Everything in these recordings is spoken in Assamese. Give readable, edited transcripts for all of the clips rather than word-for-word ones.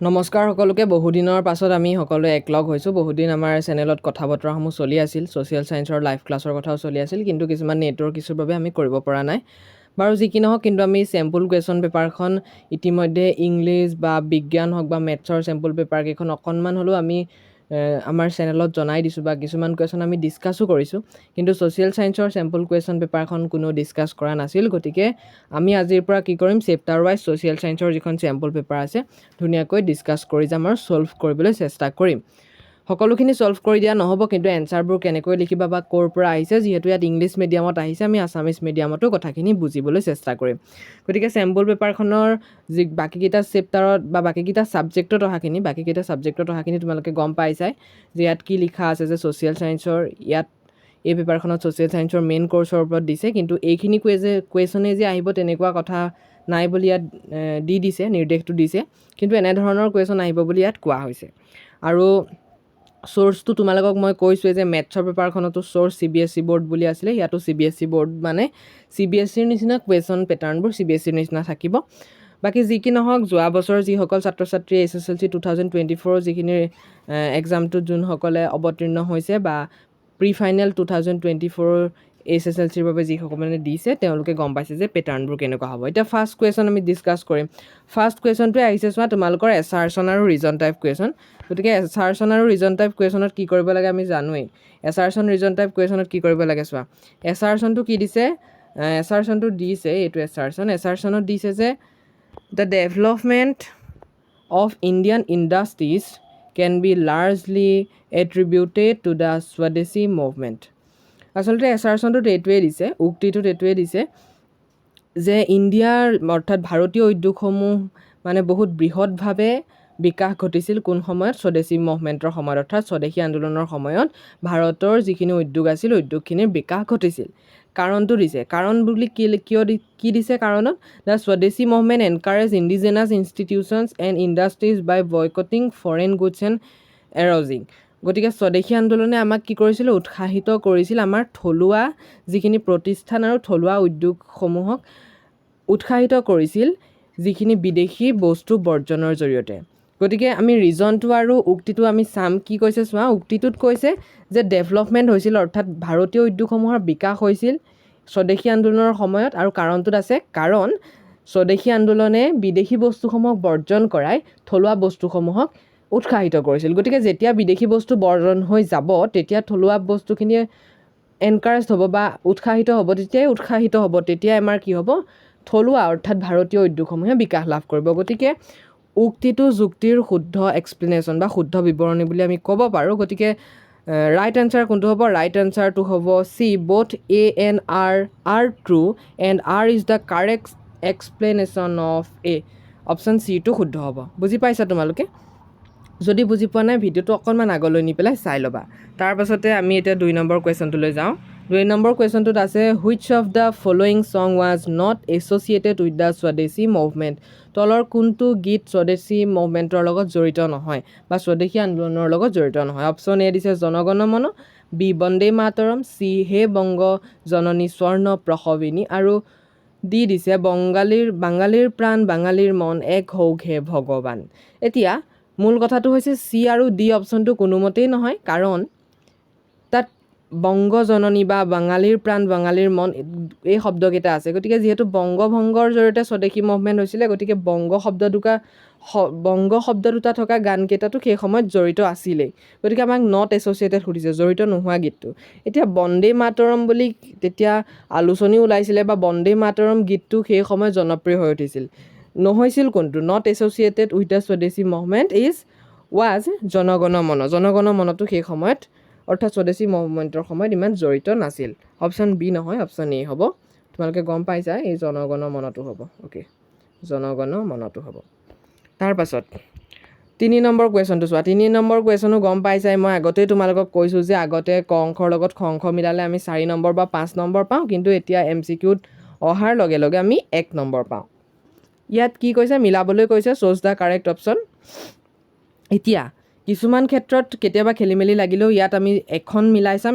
নমস্কাৰ সকলোকে বহুদিনৰ পাছত আমি সকলোৱে একলগ হৈছোঁ। বহুদিন আমাৰ চেনেলত কথা বতৰাসমূহ চলি আছিল, ছ'চিয়েল ছায়েন্সৰ লাইভ ক্লাছৰ কথাও চলি আছিল, কিন্তু কিছুমান নেটৱৰ্ক ইছ্যুৰ বাবে আমি কৰিব পৰা নাই। বাৰু যি কি নহওক, কিন্তু আমি চেম্পুল কুৱেশ্যন পেপাৰখন ইতিমধ্যে ইংলিছ বা বিজ্ঞান হওক বা মেথছৰ চেম্পুল পেপাৰকেইখন অকণমান হ'লেও আমি আমাৰ চেনেলত জনাই দিছোঁ বা কিছুমান কুৱেশ্যন আমি ডিছকাছো কৰিছোঁ, কিন্তু ছ'চিয়েল ছায়েন্সৰ চেম্পুল কুৱেশ্যন পেপাৰখন কোনো ডিছকাছ কৰা নাছিল। গতিকে আমি আজিৰ পৰা কি কৰিম, চেপ্টাৰ ৱাইজ ছ'চিয়েল ছায়েন্সৰ যিখন চেম্পুল পেপাৰ আছে ধুনীয়াকৈ ডিছকাছ কৰি যাম আৰু ছল্ভ কৰিবলৈ চেষ্টা কৰিম। সকলোখিনি ছল্ভ কৰি দিয়া নহ'ব, কিন্তু এনচাৰবোৰ কেনেকৈ লিখিবা বা ক'ৰ পৰা আহিছে, যিহেতু ইয়াত ইংলিছ মিডিয়ামত আহিছে, আমি আছামিছ মিডিয়ামতো কথাখিনি বুজিবলৈ চেষ্টা কৰিম। গতিকে চেম্পুল পেপাৰখনৰ যি বাকীকেইটা চেপ্টাৰত বা বাকীকেইটা ছাবজেক্টত অহাখিনি তোমালোকে গম পাইছাই যে ইয়াত কি লিখা আছে যে ছ'চিয়েল ছায়েন্সৰ ইয়াত এই পেপাৰখনত ছ'চিয়েল ছায়েন্সৰ মেইন কৰ্চৰ ওপৰত দিছে, কিন্তু এইখিনি কুৱেশ্যনেই যে আহিব তেনেকুৱা কথা নাই বুলি ইয়াত দিছে, নিৰ্দেশটো দিছে, কিন্তু এনেধৰণৰ কুৱেশ্যন আহিব বুলি ইয়াত কোৱা হৈছে। আৰু চ'ৰ্চটো তোমালোকক মই কৈছোঁৱে যে মেথছৰ পেপাৰখনতো চ'ৰ্চ CBSE বৰ্ড বুলি আছিলে, ইয়াতো CBSE বৰ্ড মানে CBSEৰ নিচিনা কুৱেশ্যন পেটাৰ্ণবোৰ CBSEৰ নিচিনা থাকিব। বাকী যি কি নহওক, যোৱা বছৰ যিসকল ছাত্ৰ ছাত্ৰী SSLC 2024 যিখিনি এক্সামটোত যোনসকলে অৱতীৰ্ণ হৈছে বা প্ৰি ফাইনেল 2024 SSLCৰ বাবে যিসকলে দিছে তেওঁলোকে গম পাইছে যে পেটাৰ্ণবোৰ কেনেকুৱা হ'ব। এতিয়া ফাৰ্ষ্ট কুৱেশ্যন আমি ডিছকাছ কৰিম। ফাৰ্ষ্ট কুৱেশ্যনটোৱে আহিছে চোৱা, তোমালোকৰ এছাৰচন আৰু ৰিজন টাইপ কুৱেশ্যন। গতিকে এছাৰচন আৰু ৰিজন টাইপ কুৱেশ্যনত কি কৰিব লাগে আমি জানোৱেই। এছাৰচন ৰিজন টাইপ কুৱেশ্যনত কি কৰিব লাগে চোৱা, এছাৰচনটো কি দিছে, এছাৰচনটো দিছে, এইটো এছাৰচনত দিছে যে the development of Indian industries can be largely attributed to the Swadeshi movement. আচলতে এছাৰচনটোত এইটোৱে দিছে, উক্তিটোত এইটোৱে দিছে যে ইণ্ডিয়াৰ অৰ্থাৎ ভাৰতীয় উদ্যোগসমূহ মানে বহুত বৃহৎভাৱে বিকাশ ঘটিছিল কোন সময়ত, স্বদেশী মুভমেণ্টৰ সময়ত, অৰ্থাৎ স্বদেশী আন্দোলনৰ সময়ত ভাৰতৰ যিখিনি উদ্যোগ আছিল উদ্যোগখিনিৰ বিকাশ ঘটিছিল। কাৰণটো দিছে, কাৰণ বুলি কি দিছে কাৰণত, the Swadeshi movement encourage indigenous institutions and industries by boycotting foreign goods and urging. গতিকে স্বদেশী আন্দোলনে আমাক কি কৰিছিল, উৎসাহিত কৰিছিল আমাৰ থলুৱা যিখিনি প্ৰতিষ্ঠান আৰু থলুৱা উদ্যোগসমূহক উৎসাহিত কৰিছিল যিখিনি বিদেশী বস্তু বৰ্জনৰ জৰিয়তে। গতিকে আমি ৰিজনটো আৰু উক্তিটো আমি চাম, কি কৈছে চোৱা, উক্তিটোত কৈছে যে ডেভেলপমেণ্ট হৈছিল অৰ্থাৎ ভাৰতীয় উদ্যোগসমূহৰ বিকাশ হৈছিল স্বদেশী আন্দোলনৰ সময়ত, আৰু কাৰণটোত আছে কাৰণ স্বদেশী আন্দোলনে বিদেশী বস্তুসমূহক বৰ্জন কৰাই থলুৱা বস্তুসমূহক উৎসাহিত কৰিছিল। গতিকে যেতিয়া বিদেশী বস্তু বৰ্জন হৈ যাব তেতিয়া থলুৱা বস্তুখিনিয়ে এনকাৰেজ হ'ব বা উৎসাহিত হ'ব, তেতিয়াই আমাৰ কি হ'ব, থলুৱা অৰ্থাৎ ভাৰতীয় উদ্যোগসমূহে বিকাশ লাভ কৰিব। গতিকে উক্তিটো যুক্তিৰ শুদ্ধ এক্সপ্লেনেশ্যন বা শুদ্ধ বিৱৰণী বুলি আমি ক'ব পাৰোঁ। গতিকে ৰাইট এনচাৰ কোনটো হ'ব, ৰাইট এনচাৰটো হ'ব C, both A and R are true and R is the correct explanation of A। Option চিটো শুদ্ধ হ'ব। বুজি পাইছা তোমালোকে? যদি বুজি পোৱা নাই ভিডিঅ'টো অকণমান আগলৈ নি পেলাই চাই ল'বা। তাৰপাছতে আমি এতিয়া 2 নম্বৰ কুৱেশ্যনটোলৈ যাওঁ। 2 নম্বৰ কুৱেশ্যনটোত আছে which of the following song was not associated with the Swadeshi movement. তলৰ কোনটো গীত স্বদেশী মুভমেণ্টৰ লগত জড়িত নহয় বা স্বদেশী আন্দোলনৰ লগত জড়িত নহয়। অপশ্যন এ দিছে জনগণ মন, বি বন্দে মাতৰম, চি হে বংগ জননী স্বৰ্ণ প্ৰসৱিনী, আৰু ডি দিছে বাঙালীৰ প্ৰাণ বাঙালীৰ মন এক হওক হে ভগৱান। এতিয়া মূল কথাটো হৈছে চি আৰু ডি অপশ্যনটো কোনোমতেই নহয়, কাৰণ তাত বংগজননী বা বাঙালীৰ প্ৰাণ বাঙালীৰ মন এই শব্দকেইটা আছে। গতিকে যিহেতু বংগভংগৰ জৰিয়তে স্বদেশী মুভমেণ্ট হৈছিলে, গতিকে বংগ শব্দ দুটা থকা গানকেইটাতো সেই সময়ত জড়িত আছিলেই। গতিকে আমাক নট এছ'চিয়েটেড সুধিছে, জড়িত নোহোৱা গীতটো। এতিয়া বন্দে মাতৰম বুলি তেতিয়া আলোচনীও ওলাইছিলে বা বন্দে মাতৰম গীতটো সেই সময়ত জনপ্ৰিয় হৈ উঠিছিল। নহৈছিল কোনটো, not associated with the Swadeshi movement was জনগণ মন। জনগণ মনটো সেই সময়ত অৰ্থাৎ স্বদেশী মুভমেণ্টৰ সময়ত ইমান জড়িত নাছিল। অপশ্যন বি নহয়, অপশ্যন এ হ'ব। তোমালোকে গম পাইছা এই জনগণ মনটো হ'ব। অ'কে, জনগণ মনটো হ'ব। তাৰপাছত 3 নম্বৰ কুৱেশ্যনটো চোৱা। 3 নম্বৰ কুৱেশ্যনো গম পাইছাই, মই আগতেই তোমালোকক কৈছোঁ যে আগতে ক অংশৰ লগত খ অংশ মিলালে আমি 4 নম্বৰ বা 5 নম্বৰ পাওঁ, কিন্তু এতিয়া MCQত অহাৰ লগে লগে আমি 1 নম্বৰ পাওঁ। ইয়াত কি কৈছে, মিলাবলৈ কৈছে, চ'জ দ্য কাৰেক্ট অপশ্যন। এতিয়া কিছুমান ক্ষেত্ৰত কেতিয়াবা খেলিমেলি লাগিলেও ইয়াত আমি এখন মিলাই চাম,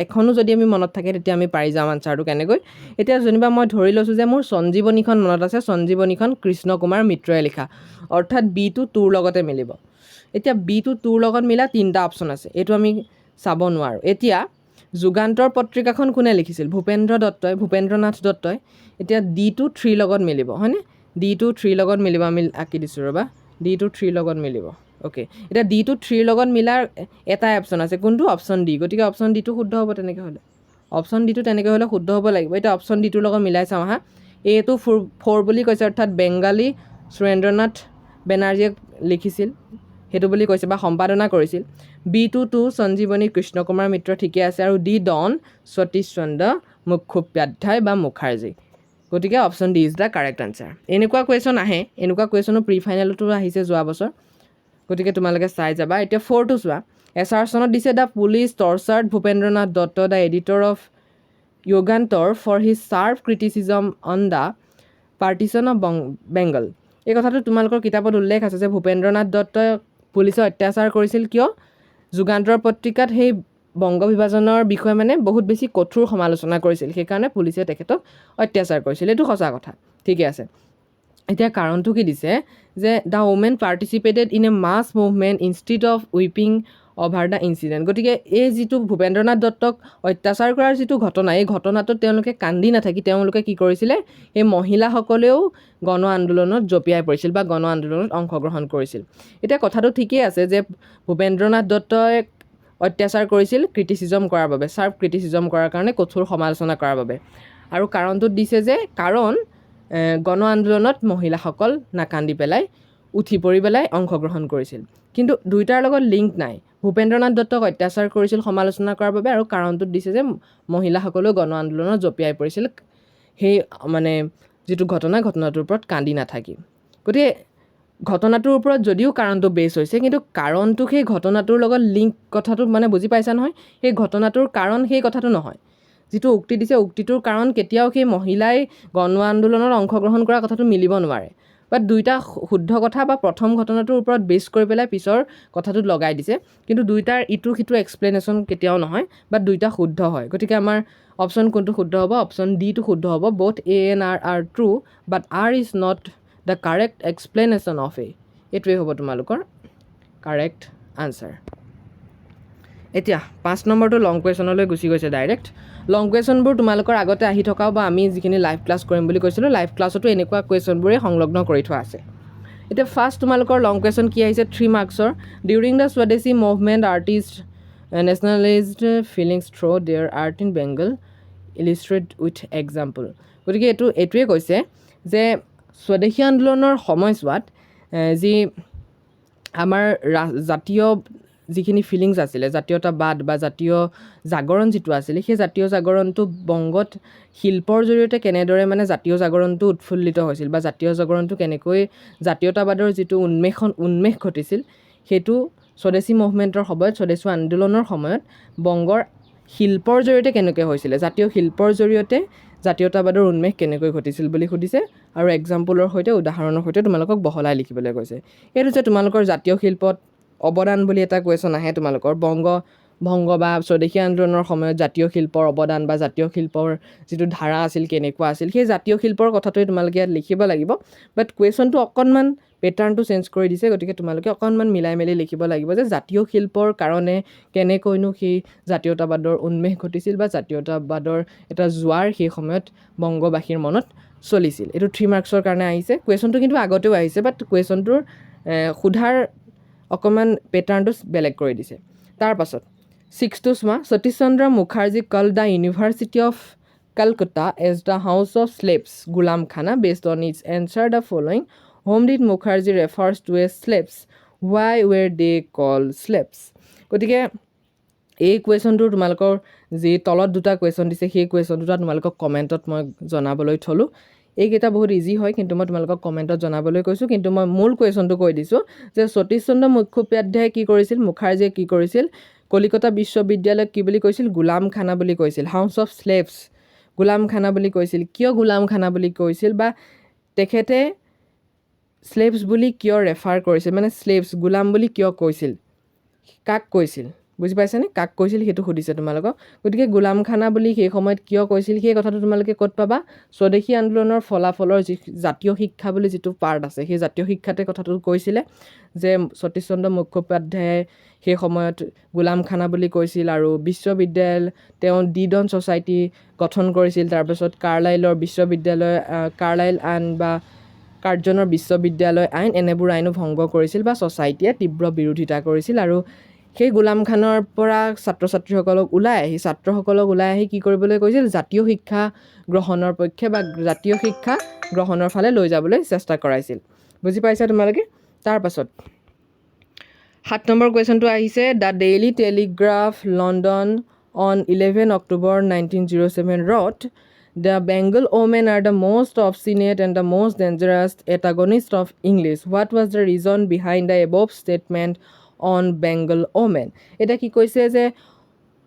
এখনো যদি আমি মনত থাকে তেতিয়া আমি পাৰি যাম আনচাৰটো কেনেকৈ। এতিয়া যেনিবা মই ধৰি লৈছোঁ যে মোৰ সঞ্জীৱনীখন মনত আছে, সঞ্জীৱনীখন কৃষ্ণ কুমাৰ মিত্ৰই লিখা, অৰ্থাৎ বিটো তোৰ লগতে মিলিব। এতিয়া বিটো তোৰ লগত মিলা 3টা অপশ্যন আছে, এইটো আমি চাব নোৱাৰোঁ। এতিয়া যুগান্তৰ পত্ৰিকাখন কোনে লিখিছিল? ভূপেন্দ্ৰনাথ দত্তই। এতিয়া ডিটো 3 লগত মিলিব, হয়নে? ডিটো 3 লগত মিলিব, আমি আঁকি দিছোঁ ৰ'বা, ডিটো 3 লগত মিলিব। অ'কে, এতিয়া ডিটো 3 লগত মিলাৰ এটাই অপশ্যন আছে, কোনটো? Option D. গতিকে অপশ্যন ডিটো শুদ্ধ হ'ব তেনেকৈ হ'লে, অপশ্যন ডিটো তেনেকৈ হ'লে শুদ্ধ হ'ব লাগিব। এতিয়া অপশ্যন ডিটোৰ লগত মিলাই চাওঁ আহা। এটো 4 বুলি কৈছে, অৰ্থাৎ বেংগালী সুৰেন্দ্ৰনাথ বেনাৰ্জীয়ে লিখিছিল সেইটো বুলি কৈছে বা সম্পাদনা কৰিছিল। বিটো 2 সঞ্জীৱনী কৃষ্ণ কুমাৰ মিত্ৰ, ঠিকে আছে। আৰু ডি ডন সতীশ চন্দ্ৰ মুখোপাধ্যায় বা মুখাৰ্জী। গতিকে option D is the correct answer. এনেকুৱা কুৱেশ্যন আহে, এনেকুৱা কুৱেশ্যনো প্ৰি ফাইনেলতো আহিছে যোৱা বছৰ, গতিকে তোমালোকে চাই যাবা। এতিয়া 4টো চোৱা, এছাৰ চনত দিছে the police tortured Bhupendranath Dutta, the editor of Jugantar for his sharp criticism on the partition of Bengal. এই কথাটো তোমালোকৰ কিতাপত উল্লেখ আছে যে ভূপেন্দ্ৰনাথ দত্তই পুলিচে অত্যাচাৰ কৰিছিল, কিয়? যুগান্তৰ পত্ৰিকাত সেই বংগ বিভাজনৰ বিষয়ে মানে বহুত বেছি কঠোৰ সমালোচনা কৰিছিল, সেইকাৰণে পুলিচে তেখেতক অত্যাচাৰ কৰিছিল। এইটো সঁচা কথা, ঠিকে আছে। এতিয়া কাৰণটো কি দিছে যে the women participated in a mass movement instead of weeping over the incident. গতিকে এই যিটো ভূপেন্দ্ৰনাথ দত্তক অত্যাচাৰ কৰাৰ যিটো ঘটনা, এই ঘটনাটোত তেওঁলোকে কান্দি নাথাকি তেওঁলোকে কি কৰিছিলে, এই মহিলাসকলেও গণ আন্দোলনত জঁপিয়াই পৰিছিল বা গণ আন্দোলনত অংশগ্ৰহণ কৰিছিল। এতিয়া কথাটো ঠিকেই আছে যে ভূপেন্দ্ৰনাথ দত্তই অত্যাচাৰ কৰিছিল ক্ৰিটিচিজম কৰাৰ বাবে, শাৰ্প ক্ৰিটিচিজম কৰাৰ কাৰণে, কঠোৰ সমালোচনা কৰাৰ বাবে। আৰু কাৰণটোত দিছে যে কাৰণ গণ আন্দোলনত মহিলাসকল নাকান্দি পেলাই উঠি পৰি পেলাই অংশগ্ৰহণ কৰিছিল। কিন্তু দুইটাৰ লগত লিংক নাই। ভূপেন্দ্ৰনাথ দত্তক অত্যাচাৰ কৰিছিল সমালোচনা কৰাৰ বাবে, আৰু কাৰণটোত দিছে যে মহিলাসকলেও গণ আন্দোলনত জঁপিয়াই পৰিছিল সেই মানে যিটো ঘটনাটোৰ ওপৰত কান্দি নাথাকি। গতিকে ঘটনাটোৰ ওপৰত যদিও কাৰণটো বেছ হৈছে, কিন্তু কাৰণটো সেই ঘটনাটোৰ লগত লিংক কথাটো মানে বুজি পাইছা নহয়? সেই ঘটনাটোৰ কাৰণ সেই কথাটো নহয়। যিটো উক্তি দিছে, উক্তিটোৰ কাৰণ কেতিয়াও সেই মহিলাই গণ আন্দোলনত অংশগ্ৰহণ কৰা কথাটো মিলিব নোৱাৰে। বাট দুইটা শুদ্ধ কথা বা প্ৰথম ঘটনাটোৰ ওপৰত বেছ কৰি পেলাই পিছৰ কথাটোত লগাই দিছে, কিন্তু দুইটাৰ ইটো সিটো এক্সপ্লেনেশ্যন কেতিয়াও নহয়, বাট দুইটা শুদ্ধ হয়। গতিকে আমাৰ অপশ্যন কোনটো শুদ্ধ হ'ব? অপশ্যন ডিটো শুদ্ধ হ'ব। Both A and R true, but R is not the correct explanation of A. এইটোৱে হ'ব তোমালোকৰ কাৰেক্ট আনচাৰ। এতিয়া 5 নম্বৰটো লং কুৱেশ্যনলৈ গুচি গৈছে ডাইৰেক্ট। লং কুৱেশ্যনবোৰ তোমালোকৰ আগতে আহি থকাও বা আমি যিখিনি লাইভ ক্লাছ কৰিম বুলি কৈছিলোঁ, লাইভ ক্লাছতো এনেকুৱা কুৱেশ্যনবোৰেই সংলগ্ন কৰি থোৱা আছে। এতিয়া ফাৰ্ষ্ট তোমালোকৰ লং কুৱেশ্যন কি আহিছে? 3 মাৰ্কছৰ। During the Swadeshi movement artist nationalist feelings through their art in Bengal illustrate with example. গতিকে এইটোৱে কৈছে যে স্বদেশী আন্দোলনৰ সময়ছোৱাত যি আমাৰ জাতীয় যিখিনি ফিলিংছ আছিলে, জাতীয়তাবাদ বা জাতীয় জাগৰণ যিটো আছিলে, সেই জাতীয় জাগৰণটো বংগত শিল্পৰ জৰিয়তে কেনেদৰে মানে জাতীয় জাগৰণটো উৎফুল্লিত হৈছিল বা জাতীয় জাগৰণটো কেনেকৈ জাতীয়তাবাদৰ যিটো উন্মেষ ঘটিছিল, সেইটো স্বদেশী মুভমেণ্টৰ সময়ত, স্বদেশী আন্দোলনৰ সময়ত বংগৰ শিল্পৰ জৰিয়তে কেনেকৈ হৈছিলে, জাতীয় শিল্পৰ জৰিয়তে জাতীয়তাবাদৰ উন্মেষ কেনেকৈ ঘটিছিল বুলি সুধিছে, আৰু এক্সাম্পলৰ সৈতে, উদাহৰণৰ সৈতে তোমালোকক বহলাই লিখিবলৈ কৈছে। এইটো যে তোমালোকৰ জাতীয় শিল্পত অৱদান বুলি এটা কুৱেশ্যন আহে তোমালোকৰ, ভংগ বা স্বদেশী আন্দোলনৰ সময়ত জাতীয় শিল্পৰ অৱদান বা জাতীয় শিল্পৰ যিটো ধাৰা আছিল কেনেকুৱা আছিল, সেই জাতীয় শিল্পৰ কথাটোৱে তোমালোকে ইয়াত লিখিব লাগিব। বাট কুৱেশ্যনটো অকণমান পেটাৰ্ণটো চেঞ্জ কৰি দিছে, গতিকে তোমালোকে অকণমান মিলাই মেলি লিখিব লাগিব যে জাতীয় শিল্পৰ কাৰণে কেনেকৈনো সেই জাতীয়তাবাদৰ উন্মেষ ঘটিছিল বা জাতীয়তাবাদৰ এটা জোৱাৰ সেই সময়ত বংগবাসীৰ মনত চলিছিল। এইটো 3 মাৰ্কছৰ কাৰণে আহিছে। কুৱেশ্যনটো কিন্তু আগতেও আহিছে, বাট কুৱেশ্যনটোৰ সোধাৰ অকণমান পেটাৰ্ণটো বেলেগ কৰি দিছে। তাৰপাছত 6টো চোৱা, Satish Chandra Mukherjee called the university of Kolkata as the house of slaves ghulam khana based on its answer the following. Whom did Mukherjee refers to a slaves, why were they call slaves. গতিকে এই কুৱেশ্যনটোৰ তোমালোকৰ যি তলত দুটা কুৱেশ্যন দিছে, সেই কুৱেশ্যন দুটা তোমালোকক কমেণ্টত মই জনাবলৈ থ'লোঁ। এইকেইটা বহুত ইজি হয়, কিন্তু মই তোমালোকক কমেণ্টত জনাবলৈ কৈছোঁ। কিন্তু মই মূল কুৱেশ্যনটো কৈ দিছোঁ যে সতীশ চন্দ্ৰ মুখোপাধ্যায়ে কি কৰিছিল, মুখাৰ্জীয়ে কি কৰিছিল, কলিকতা বিশ্ববিদ্যালয়ক কি বুলি কৈছিল, গোলাম খানা বুলি কৈছিল, হাউচ অফ স্লেভছ গোলাম খানা বুলি কৈছিল। কিয় গোলাম খানা বুলি কৈছিল বা তেখেতে স্লেভছ বুলি কিয় ৰেফাৰ কৰিছিল, মানে স্লেভছ গোলাম বুলি কিয় কৈছিল, কাক কৈছিল বুজি পাইছানে কাক কৈছিল সেইটো সুধিছে তোমালোকক গতিকে গোলামখানা বুলি সেই সময়ত কিয় কৈছিল সেই কথাটো তোমালোকে ক'ত পাবা স্বদেশী আন্দোলনৰ ফলাফলৰ যি জাতীয় শিক্ষা বুলি যিটো পাৰ্ট আছে সেই জাতীয় শিক্ষাতে কথাটো কৈছিলে যে সতীশ চন্দ্ৰ মুখোপাধ্যায়ে সেই সময়ত গোলামখানা বুলি কৈছিল আৰু বিশ্ববিদ্যালয় তেওঁ ডিডন ছ'চাইটি গঠন কৰিছিল তাৰপিছত কাৰ্লাইলৰ বিশ্ববিদ্যালয় কাৰ্লাইল আইন বা কাৰ্জনৰ বিশ্ববিদ্যালয় আইন এনেবোৰ আইনো ভংগ কৰিছিল বা ছ'চাইটিয়ে তীব্ৰ বিৰোধিতা কৰিছিল আৰু সেই গোলামখানৰ পৰা ছাত্ৰসকলক ওলাই আহি কি কৰিবলৈ কৈছিল জাতীয় শিক্ষা গ্ৰহণৰ পক্ষে বা জাতীয় শিক্ষা গ্ৰহণৰ ফালে লৈ যাবলৈ চেষ্টা কৰাইছিল বুজি পাইছা তোমালোকে তাৰপাছত 7 নম্বৰ কুৱেশ্যনটো আহিছে the daily Telegraph London on 11 October 1907 wrote The Bengal women are the most obstinate and the most dangerous antagonists of English. What was the reason behind the above statement on Bengal women? এটা কি কৈছে যে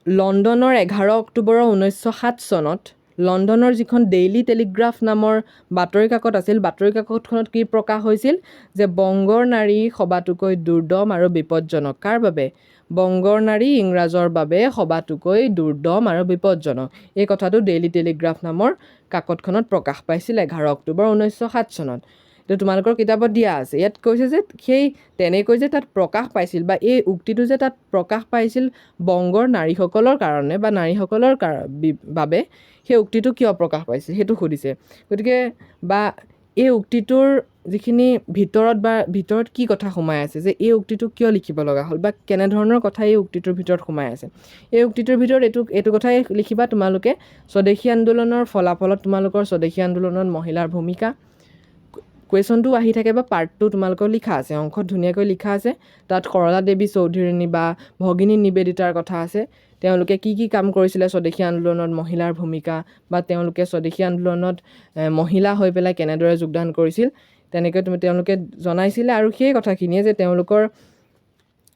লণ্ডনৰ 11 অক্টোবৰ 1907 চনত লণ্ডনৰ যিখন ডেইলি টেলিগ্ৰাফ নামৰ বাতৰি কাকত আছিল বাতৰি কাকতখনত কি প্ৰকাশ হৈছিল যে বংগৰ নাৰী সবাতোকৈ দুৰ্দম আৰু বিপদজনক কাৰ বাবে বংগৰ নাৰী ইংৰাজৰ বাবে সবাতোকৈ দুৰ্দম আৰু বিপদজনক এই কথাটো ডেইলি টেলিগ্ৰাফ নামৰ কাকতখনত প্ৰকাশ পাইছিল 11 অক্টোবৰ 1907 চনত তো তোমালোকৰ কিতাপত দিয়া আছে ইয়াত কৈছে যে সেই তেনেকৈ যে তাত প্ৰকাশ পাইছিল বা এই উক্তিটো যে তাত প্ৰকাশ পাইছিল বংগৰ নাৰীসকলৰ কাৰণে বা নাৰীসকলৰ বাবে সেই উক্তিটো কিয় প্ৰকাশ পাইছিল সেইটো সুধিছে গতিকে বা এই উক্তিটোৰ যিখিনি ভিতৰত কি কথা সোমাই আছে যে এই উক্তিটো কিয় লিখিব লগা হ'ল বা কেনেধৰণৰ কথা এই উক্তিটোৰ ভিতৰত সোমাই আছে এই উক্তিটোৰ ভিতৰত এইটো কথাই লিখিবা তোমালোকে স্বদেশী আন্দোলনৰ ফলাফলত তোমালোকৰ স্বদেশী আন্দোলনত মহিলাৰ ভূমিকা কুৱেশ্যনটো আহি থাকে বা পাৰ্টটো তোমালোকৰ লিখা আছে অংশত ধুনীয়াকৈ লিখা আছে তাত সৰলা দেৱী চৌধুৰীণী বা ভগিনী নিবেদিতাৰ কথা আছে তেওঁলোকে কি কাম কৰিছিলে স্বদেশী আন্দোলনত মহিলাৰ ভূমিকা বা তেওঁলোকে স্বদেশী আন্দোলনত মহিলা হৈ পেলাই কেনেদৰে যোগদান কৰিছিল তেনেকৈ তেওঁলোকে জনাইছিলে আৰু সেই কথাখিনিয়ে যে তেওঁলোকৰ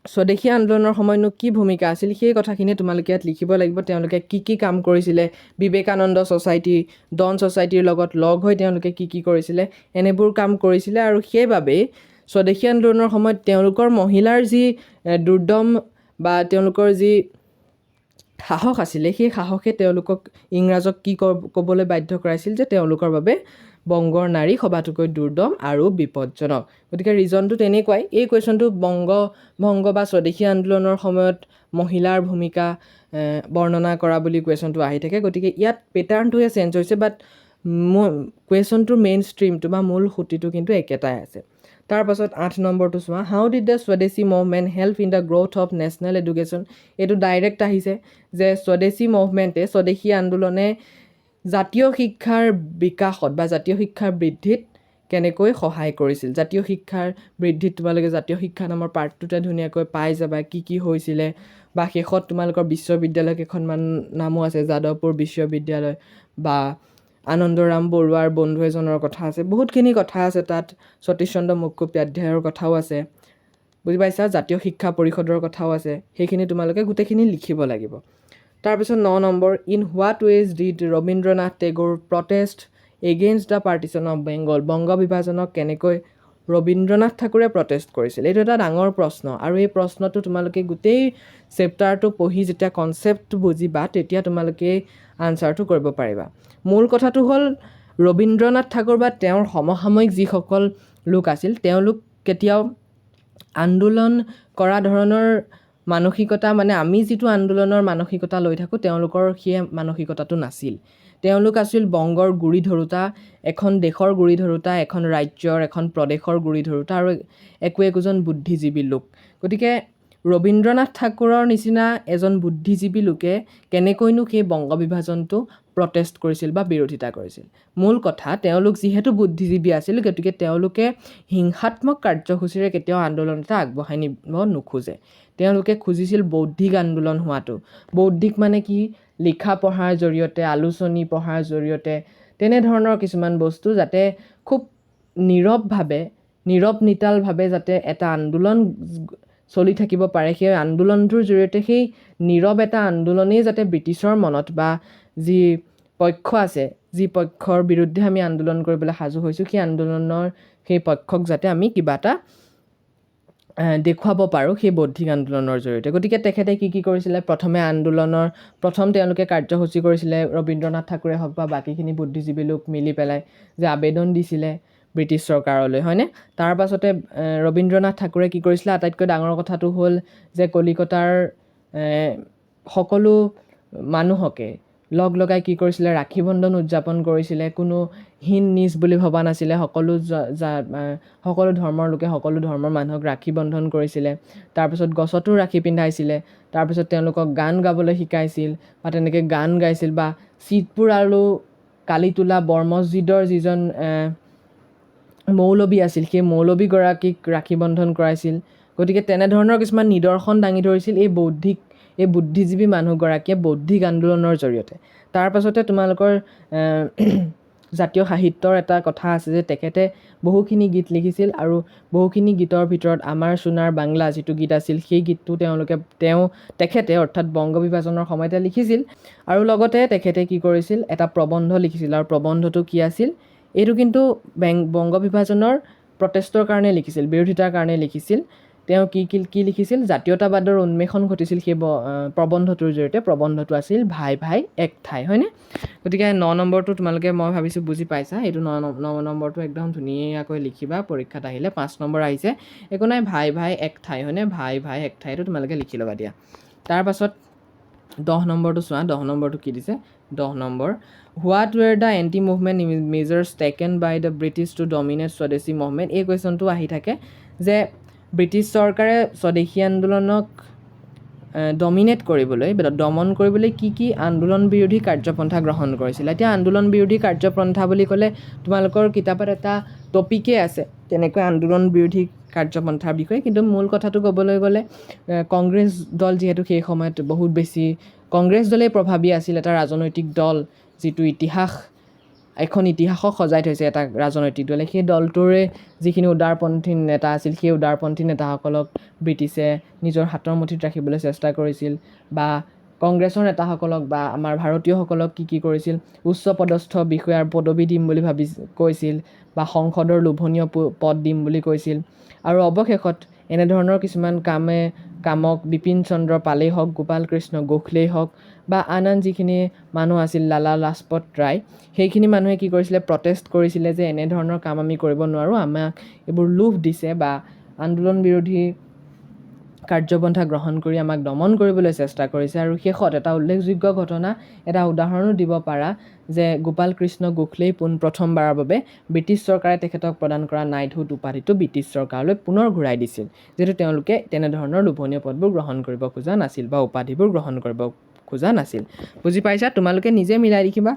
স্বদেশী আন্দোলনৰ সময়তনো কি ভূমিকা আছিল সেই কথাখিনি তোমালোকে ইয়াত লিখিব লাগিব তেওঁলোকে কি কাম কৰিছিলে বিবেকানন্দ ছ'চাইটি ডন ছ'চাইটিৰ লগত লগ হৈ তেওঁলোকে কি কৰিছিলে এনেবোৰ কাম কৰিছিলে আৰু সেইবাবেই স্বদেশী আন্দোলনৰ সময়ত তেওঁলোকৰ মহিলাৰ যি দুৰ্দম বা তেওঁলোকৰ যি সাহস আছিলে সেই সাহসে তেওঁলোকক ইংৰাজক ক'বলৈ বাধ্য কৰাইছিল যে তেওঁলোকৰ বাবে বংগৰ নাৰী সবাতোকৈ দুৰ্দম আৰু বিপদজনক গতিকে ৰিজনটো তেনেকুৱাই এই কুৱেশ্যনটো ভংগ বা স্বদেশী আন্দোলনৰ সময়ত মহিলাৰ ভূমিকা বৰ্ণনা কৰা বুলি কুৱেশ্যনটো আহি থাকে গতিকে ইয়াত পেটাৰ্ণটোহে চেঞ্জ হৈছে বাট কুৱেশ্যনটোৰ মেইন ষ্ট্ৰীমটো বা মূল সুঁতিটো কিন্তু একেটাই আছে তাৰপাছত 8 নম্বৰটো চোৱা হাউ did the Swadeshi movement help in the growth of national education এইটো ডাইৰেক্ট আহিছে যে স্বদেশী মুভমেণ্টে স্বদেশী আন্দোলনে জাতীয় শিক্ষাৰ বিকাশত বা জাতীয় শিক্ষাৰ বৃদ্ধিত কেনেকৈ সহায় কৰিছিল জাতীয় শিক্ষাৰ বৃদ্ধিত তোমালোকে জাতীয় শিক্ষা নামৰ পাৰ্টটোতে ধুনীয়াকৈ পাই যাবা কি হৈছিলে বা শেষত তোমালোকৰ বিশ্ববিদ্যালয় কেইখনমান নামো আছে যাদৱপুৰ বিশ্ববিদ্যালয় বা আনন্দৰাম বৰুৱাৰ বন্ধু এজনৰ কথা আছে বহুতখিনি কথা আছে তাত সতীশ চন্দ্ৰ মুখোপাধ্যায়ৰ কথাও আছে বুজি পাইছা জাতীয় শিক্ষা পৰিষদৰ কথাও আছে সেইখিনি তোমালোকে গোটেইখিনি লিখিব লাগিব তাৰপিছত 9 নম্বৰ ইন হোৱাট ৱেজ did Rabindranath Tagore protest against the partition of Bengal বংগ বিভাজনক কেনেকৈ ৰবীন্দ্ৰনাথ ঠাকুৰে প্ৰটেষ্ট কৰিছিল এইটো এটা ডাঙৰ প্ৰশ্ন আৰু এই প্ৰশ্নটো তোমালোকে গোটেই চেপ্টাৰটো পঢ়ি যেতিয়া কনচেপ্টটো বুজিবা তেতিয়া তোমালোকে আনচাৰটো কৰিব পাৰিবা মূল কথাটো হ'ল ৰবীন্দ্ৰনাথ ঠাকুৰ বা তেওঁৰ সমসাময়িক যিসকল লোক আছিল তেওঁলোক কেতিয়াও আন্দোলন কৰা ধৰণৰ মানসিকতা মানে আমি যিটো আন্দোলনৰ মানসিকতা লৈ থাকোঁ তেওঁলোকৰ সেই মানসিকতাটো নাছিল তেওঁলোক আছিল বংগৰ গুৰি ধৰোঁতা এখন দেশৰ গুৰি ধৰোঁতা এখন ৰাজ্যৰ এখন প্ৰদেশৰ গুৰি ধৰোঁতা আৰু একোজন বুদ্ধিজীৱী লোক গতিকে ৰবীন্দ্ৰনাথ ঠাকুৰৰ নিচিনা এজন বুদ্ধিজীৱী লোকে কেনেকৈনো সেই বংগ বিভাজনটো প্ৰটেষ্ট কৰিছিল বা বিৰোধিতা কৰিছিল মূল কথা তেওঁলোক যিহেতু বুদ্ধিজীৱী আছিল গতিকে তেওঁলোকে হিংসাত্মক কাৰ্যসূচীৰে কেতিয়াও আন্দোলন এটা আগবঢ়াই নিব নোখোজে তেওঁলোকে খুজিছিল বৌদ্ধিক আন্দোলন হোৱাটো বৌদ্ধিক মানে কি লিখা পঢ়াৰ জৰিয়তে আলোচনী পঢ়াৰ জৰিয়তে তেনেধৰণৰ কিছুমান বস্তু যাতে খুব নীৰৱ নিতালভাৱে যাতে এটা আন্দোলন চলি থাকিব পাৰে সেই আন্দোলনটোৰ জৰিয়তে সেই নীৰৱ এটা আন্দোলনেই যাতে ব্ৰিটিছৰ মনত বা যি পক্ষ আছে যি পক্ষৰ বিৰুদ্ধে আমি আন্দোলন কৰিবলৈ সাজু হৈছোঁ সেই আন্দোলনৰ সেই পক্ষক যাতে আমি কিবা এটা দেখুৱাব পাৰোঁ সেই বৌদ্ধিক আন্দোলনৰ জৰিয়তে। গতিকে তেখেতে কি কৰিছিলে, প্ৰথম তেওঁলোকে কাৰ্যসূচী কৰিছিলে, ৰবীন্দ্ৰনাথ ঠাকুৰে হওক বা বাকীখিনি বুদ্ধিজীৱী লোক মিলি পেলাই যে আবেদন দিছিলে ব্ৰিটিছ চৰকাৰলৈ, হয়নে? তাৰ পাছতে ৰবীন্দ্ৰনাথ ঠাকুৰে কি কৰিছিলে, আটাইতকৈ ডাঙৰ কথাটো হ'ল যে কলিকতাৰ সকলো মানুহকে লগ লগাই কি কৰিছিলে, ৰাখী বন্ধন উদযাপন কৰিছিলে। কোনো হীন নিজ বুলি ভবা নাছিলে, সকলো ধৰ্মৰ লোকে সকলো ধৰ্মৰ মানুহক ৰাখী বন্ধন কৰিছিলে। তাৰপিছত গছতো ৰাখী পিন্ধাইছিলে। তাৰপিছত তেওঁলোকক গান গাবলৈ শিকাইছিল বা তেনেকৈ গান গাইছিল, বা চিতপুৰ আৰু কালিতোলা বৰমছজিদৰ যিজন মৌলবী আছিল, সেই মৌলবীগৰাকীক ৰাখী বন্ধন কৰাইছিল। গতিকে তেনেধৰণৰ কিছুমান নিদৰ্শন দাঙি ধৰিছিল এই বুদ্ধিজীৱী মানুহগৰাকীয়ে বৌদ্ধিক আন্দোলনৰ জৰিয়তে। তাৰ পাছতে তোমালোকৰ জাতীয় সাহিত্যৰ এটা কথা আছে যে তেখেতে বহুখিনি গীত লিখিছিল, আৰু বহুখিনি গীতৰ ভিতৰত আমাৰ সোণাৰ বাংলা যিটো গীত আছিল, সেই গীতটো তেখেতে অৰ্থাৎ বংগ বিভাজনৰ সময়তে লিখিছিল। আৰু লগতে তেখেতে কি কৰিছিল, এটা প্ৰবন্ধ লিখিছিল। আৰু প্ৰবন্ধটো কি আছিল, এইটো কিন্তু বংগ বিভাজনৰ প্ৰটেষ্টৰ কাৰণে লিখিছিল, বিৰোধিতাৰ কাৰণে লিখিছিল। তেওঁ কি লিখিছিল, জাতীয়তাবাদৰ উন্মেষণ ঘটিছিল সেই প্ৰবন্ধটোৰ জৰিয়তে। প্ৰবন্ধটো আছিল ভাই ভাই এক ঠাই, হয়নে? গতিকে 9 নম্বৰটো তোমালোকে মই ভাবিছোঁ বুজি পাইছা। এইটো 9 নম্বৰটো একদম ধুনীয়াকৈ লিখিবা, পৰীক্ষাত আহিলে 5 নম্বৰ আহিছে, একো নাই, ভাই ভাই এক ঠাই, হয়নে? ভাই ভাই এক ঠাইটো তোমালোকে লিখি ল'বা দিয়া। তাৰপাছত 10 নম্বৰটো চোৱা, 10 নম্বৰটো কি দিছে, 10 number, what were the anti movement measures taken by the British to dominate Swadeshi movement. এই কুৱেশ্যনটো আহি থাকে যে ব্ৰিটিছ চৰকাৰে স্বদেশী আন্দোলনক ডমিনেট কৰিবলৈ, দমন কৰিবলৈ কি আন্দোলন বিৰোধী কাৰ্যপন্থা গ্ৰহণ কৰিছিল। এতিয়া আন্দোলন বিৰোধী কাৰ্যপন্থা বুলি ক'লে তোমালোকৰ কিতাপত এটা টপিকেই আছে তেনেকৈ আন্দোলন বিৰোধী কাৰ্যপন্থাৰ বিষয়ে, কিন্তু মূল কথাটো ক'বলৈ গ'লে কংগ্ৰেছ দল যিহেতু সেই সময়ত বহুত বেছি, কংগ্ৰেছ দলেই প্ৰভাৱী আছিল, এটা ৰাজনৈতিক দল, যিটো এখন ইতিহাসক সজাই থৈছে এটা ৰাজনৈতিক দলে। সেই দলটোৰে যিখিনি উদাৰপন্থী নেতা আছিল, সেই উদাৰপন্থী নেতাসকলক ব্ৰিটিছে নিজৰ হাতৰ মুঠিত ৰাখিবলৈ চেষ্টা কৰিছিল, বা কংগ্ৰেছৰ নেতাসকলক বা আমাৰ ভাৰতীয়সকলক কি কৰিছিল, উচ্চ পদস্থ বিষয়াৰ পদবী দিম বুলি কৈছিল, বা সংসদৰ লোভনীয় পদ দিম বুলি কৈছিল। আৰু অৱশেষত এনেধৰণৰ কিছুমান কামক বিপিন চন্দ্ৰ পালেই হওক, গোপাল কৃষ্ণ গোখলেই হওক, বা আন যিখিনি মানুহ আছিল, লালা লাজপত ৰায়, সেইখিনি মানুহে কি কৰিছিলে, প্ৰটেষ্ট কৰিছিলে যে এনেধৰণৰ কাম আমি কৰিব নোৱাৰোঁ, আমাক এইবোৰ লোভ দিছে বা আন্দোলন বিৰোধী কাৰ্যপন্থা গ্ৰহণ কৰি আমাক দমন কৰিবলৈ চেষ্টা কৰিছে। আৰু শেষত এটা উল্লেখযোগ্য ঘটনা, এটা উদাহৰণো দিব পাৰা যে গোপাল কৃষ্ণ গোখলেই প্ৰথমবাৰৰ বাবে ব্ৰিটিছ চৰকাৰে তেখেতক প্ৰদান কৰা নাইটহুড উপাধিটো ব্ৰিটিছ চৰকাৰলৈ পুনৰ ঘূৰাই দিছিল, যিহেতু তেওঁলোকে তেনেধৰণৰ লোভনীয় পদবোৰ গ্ৰহণ কৰিব খোজা নাছিল বা উপাধিবোৰ গ্ৰহণ কৰিব খোজা নাছিল। বুজি পাইছা? তোমালোকে নিজে মিলাই লিখিবা,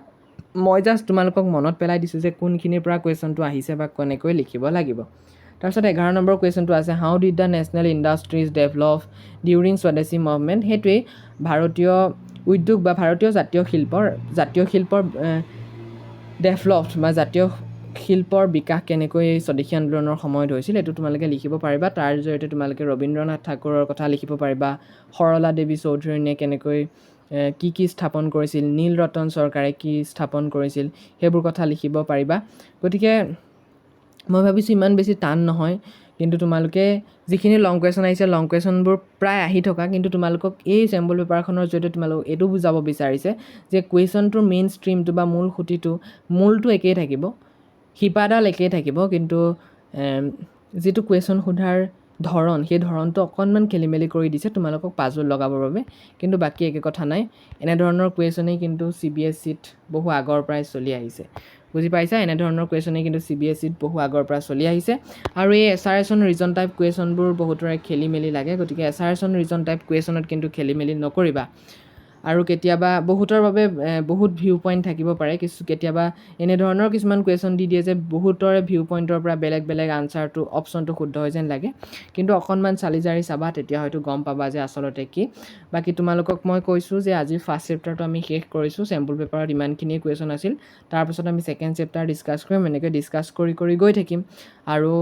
মই জাষ্ট তোমালোকক মনত পেলাই দিছোঁ যে কোনখিনিৰ পৰা কুৱেশ্যনটো আহিছে বা কেনেকৈ লিখিব লাগিব। তাৰপিছত 11 নম্বৰ কুৱেশ্যনটো আছে, how did the national industries develop during Swadeshi movement. সেইটোৱেই ভাৰতীয় উদ্যোগ বা ভাৰতীয় জাতীয় শিল্পৰ ডেভেলপড বা জাতীয় শিল্পৰ বিকাশ কেনেকৈ স্বদেশী আন্দোলনৰ সময়ত হৈছিল, এইটো তোমালোকে লিখিব পাৰিবা। তাৰ জৰিয়তে তোমালোকে ৰবীন্দ্ৰনাথ ঠাকুৰৰ কথা লিখিব পাৰিবা, সৰলা দেৱী চৌধুৰীয়ে কেনেকৈ কি স্থাপন কৰিছিল, নীল ৰতন চৰকাৰে কি স্থাপন কৰিছিল, সেইবোৰ কথা লিখিব পাৰিবা। গতিকে মই ভাবিছোঁ ইমান বেছি টান নহয়, কিন্তু তোমালোকে যিখিনি লং কুৱেশ্যন আহিছে, লং কুৱেশ্যনবোৰ প্ৰায় আহি থকা, কিন্তু তোমালোকক এই চেম্পল পেপাৰখনৰ জৰিয়তে তোমালোকক এইটো বুজাব বিচাৰিছে যে কুৱেশ্যনটোৰ মেইন ষ্ট্ৰীমটো বা মূল খুঁটিটো, মূলটো একেই থাকিব, শিপাডাল একেই থাকিব, কিন্তু যিটো কুৱেশ্যন সোধাৰ ধৰণ, সেই ধৰণটো অকণমান খেলি মেলি কৰি দিছে তোমালোকক পাজল লগাবৰ বাবে, কিন্তু বাকী একে কথা নাই। এনেধৰণৰ কুৱেশ্যনেই কিন্তু CBSEত বহু আগৰ পৰাই চলি আহিছে। বুজি পাইছা? এনেধৰণৰ কুৱেশ্যনেই কিন্তু CBSEত বহু আগৰ পৰা চলি আহিছে। আৰু এই SRS অন ৰিজন টাইপ কুৱেশ্যনবোৰ বহুতৰে খেলি মেলি লাগে, গতিকে SRS অন ৰিজন টাইপ কুৱেশ্যনত কিন্তু খেলি মেলি নকৰিবা। আৰু কেতিয়াবা বহুতৰ বাবে বহুত ভিউ পইণ্ট থাকিব পাৰে, কেতিয়াবা এনেধৰণৰ কিছুমান কুৱেশ্যন দি দিয়ে যে বহুতৰে ভিউ পইণ্টৰ পৰা বেলেগ বেলেগ আনচাৰটো অপশ্যনটো শুদ্ধ হয় যেন লাগে, কিন্তু অকণমান চালি জাৰি চাবা, তেতিয়া হয়তো গম পাবা যে আচলতে কি। বাকী তোমালোকক মই কৈছোঁ যে আজি ফাৰ্ষ্ট চেপ্টাৰটো আমি শেষ কৰিছোঁ, চেম্পল পেপাৰত ইমানখিনিয়ে কুৱেশ্যন আছিল। তাৰপাছত আমি ছেকেণ্ড চেপ্টাৰ ডিছকাছ কৰিম, এনেকৈ ডিছকাছ কৰি গৈ থাকিম। আৰু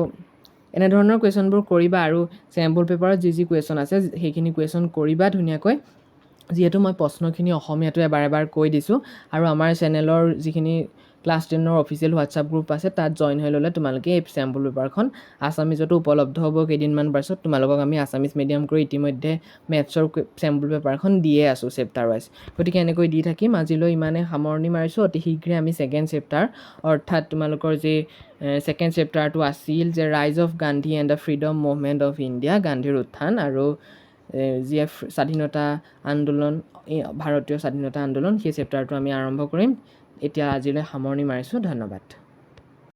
এনেধৰণৰ কুৱেশ্যনবোৰ কৰিবা, আৰু চেম্পল পেপাৰত যি কুৱেশ্যন আছে সেইখিনি কুৱেশ্যন কৰিবা ধুনীয়াকৈ, যিহেতু মই প্ৰশ্নখিনি অসমীয়াটো এবাৰ কৈ দিছোঁ। আৰু আমাৰ চেনেলৰ যিখিনি ক্লাছ 10ৰ অফিচিয়েল হোৱাটছআপ গ্ৰুপ আছে, তাত জইন হৈ ল'লে তোমালোকে এই চেম্পল পেপাৰখন আছামিজতো উপলব্ধ হ'ব কেইদিনমান পাছত। তোমালোকক আমি আছামিজ মিডিয়াম কৰি ইতিমধ্যে মেথছৰ চেম্পল পেপাৰখন দিয়ে আছোঁ চেপ্টাৰ ৱাইজ। গতিকে এনেকৈ দি থাকিম। আজিলৈ ইমানে সামৰণি মাৰিছোঁ। অতি শীঘ্ৰে আমি ছেকেণ্ড চেপ্টাৰ, অৰ্থাৎ তোমালোকৰ যি ছেকেণ্ড চেপ্টাৰটো আছিল যে ৰাইজ of Gandhi and the freedom movement of India, গান্ধীৰ উত্থান আৰু যি স্বাধীনতা আন্দোলন, ভাৰতীয় স্বাধীনতা আন্দোলন, সেই চেপ্টাৰটো আমি আৰম্ভ কৰিম। এতিয়া আজিলৈ সামৰণি মাৰিছোঁ। ধন্যবাদ।